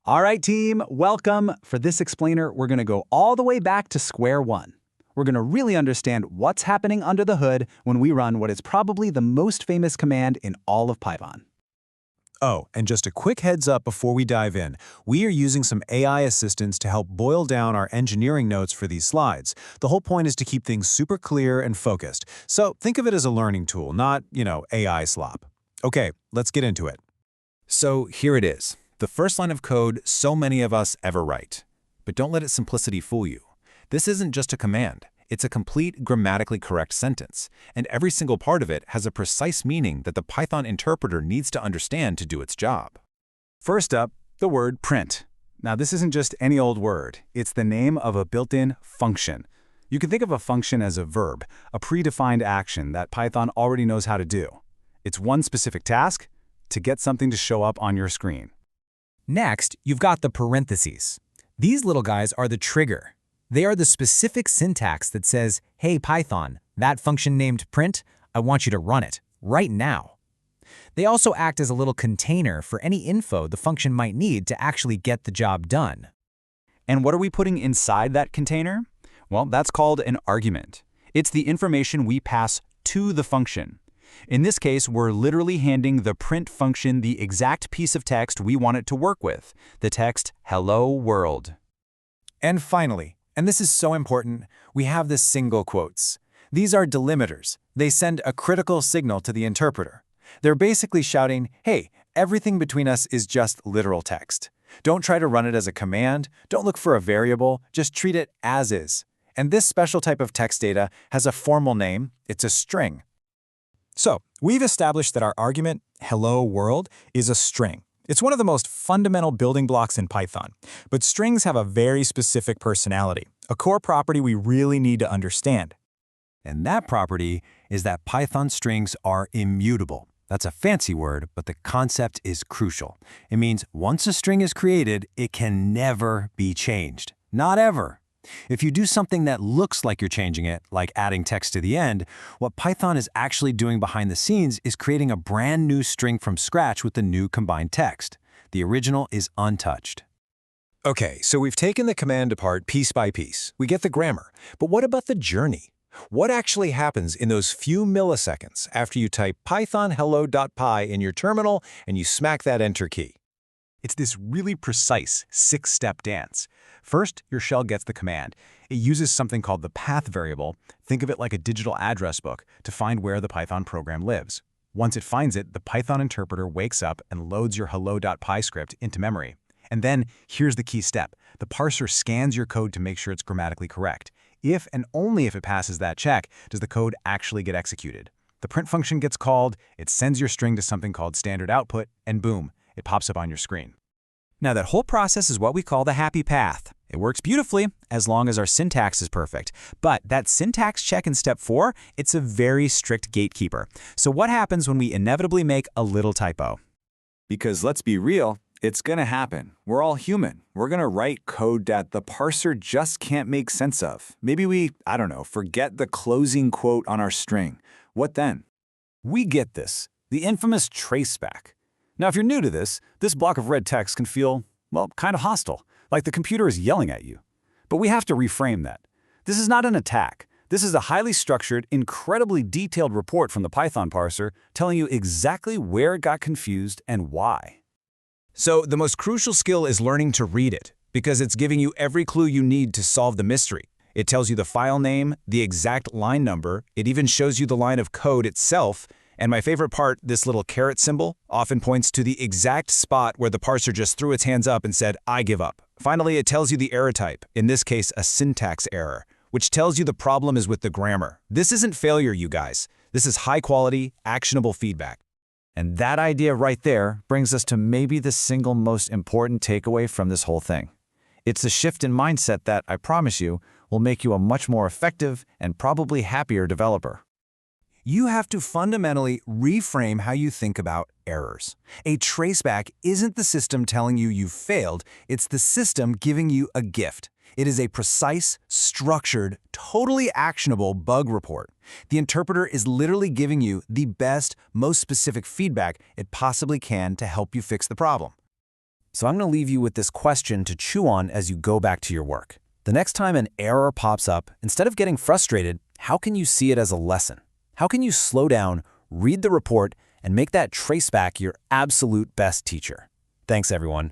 All right, team, welcome. For this explainer, we're going to go all the way back to square one. We're going to really understand what's happening under the hood when we run what is probably the most famous command in all of Python. Oh, and just a quick heads up before we dive in. We are using some AI assistants to help boil down our engineering notes for these slides. The whole point is to keep things super clear and focused. So think of it as a learning tool, not, AI slop. Okay, let's get into it. So here it is. The first line of code so many of us ever write. But don't let its simplicity fool you. This isn't just a command. It's a complete grammatically correct sentence, and every single part of it has a precise meaning that the Python interpreter needs to understand to do its job. First up, the word print. Now, this isn't just any old word. It's the name of a built-in function. You can think of a function as a verb, a predefined action that Python already knows how to do. It's one specific task: to get something to show up on your screen. Next, you've got the parentheses. These little guys are the trigger. They are the specific syntax that says, hey Python, that function named print, I want you to run it, right now. They also act as a little container for any info the function might need to actually get the job done. And what are we putting inside that container? Well, that's called an argument. It's the information we pass to the function. In this case, we're literally handing the print function the exact piece of text we want it to work with, the text "Hello World." And finally, and this is so important, we have the single quotes. These are delimiters. They send a critical signal to the interpreter. They're basically shouting, hey, everything between us is just literal text. Don't try to run it as a command. Don't look for a variable. Just treat it as is. And this special type of text data has a formal name. It's a string. So, we've established that our argument, hello world, is a string. It's one of the most fundamental building blocks in Python. But strings have a very specific personality, a core property we really need to understand. And that property is that Python strings are immutable. That's a fancy word, but the concept is crucial. It means once a string is created, it can never be changed. Not ever. If you do something that looks like you're changing it, like adding text to the end, what Python is actually doing behind the scenes is creating a brand new string from scratch with the new combined text. The original is untouched. Okay, so we've taken the command apart piece by piece. We get the grammar. But what about the journey? What actually happens in those few milliseconds after you type python hello.py in your terminal and you smack that enter key? It's this really precise 6-step dance. First, your shell gets the command. It uses something called the path variable, think of it like a digital address book, to find where the Python program lives. Once it finds it, the Python interpreter wakes up and loads your hello.py script into memory. And then, here's the key step. The parser scans your code to make sure it's grammatically correct. If and only if it passes that check, does the code actually get executed. The print function gets called, it sends your string to something called standard output, and boom, it pops up on your screen. Now, that whole process is what we call the happy path. It works beautifully as long as our syntax is perfect. But that syntax check in step 4, it's a very strict gatekeeper. So what happens when we inevitably make a little typo? Because let's be real, it's going to happen. We're all human. We're going to write code that the parser just can't make sense of. Maybe we, forget the closing quote on our string. What then? We get this, the infamous traceback. Now, if you're new to this block of red text can feel, well, kind of hostile, like the computer is yelling at you. But we have to reframe that. This is not an attack. This is a highly structured, incredibly detailed report from the Python parser telling you exactly where it got confused and why. So the most crucial skill is learning to read it, because it's giving you every clue you need to solve the mystery. It tells you the file name, the exact line number, it even shows you the line of code itself. And my favorite part, this little caret symbol, often points to the exact spot where the parser just threw its hands up and said, I give up. Finally, it tells you the error type, in this case, a syntax error, which tells you the problem is with the grammar. This isn't failure, you guys. This is high-quality, actionable feedback. And that idea right there brings us to maybe the single most important takeaway from this whole thing. It's a shift in mindset that, I promise you, will make you a much more effective and probably happier developer. You have to fundamentally reframe how you think about errors. A traceback isn't the system telling you you've failed, it's the system giving you a gift. It is a precise, structured, totally actionable bug report. The interpreter is literally giving you the best, most specific feedback it possibly can to help you fix the problem. So I'm going to leave you with this question to chew on as you go back to your work. The next time an error pops up, instead of getting frustrated, how can you see it as a lesson? How can you slow down, read the report, and make that traceback your absolute best teacher? Thanks, everyone.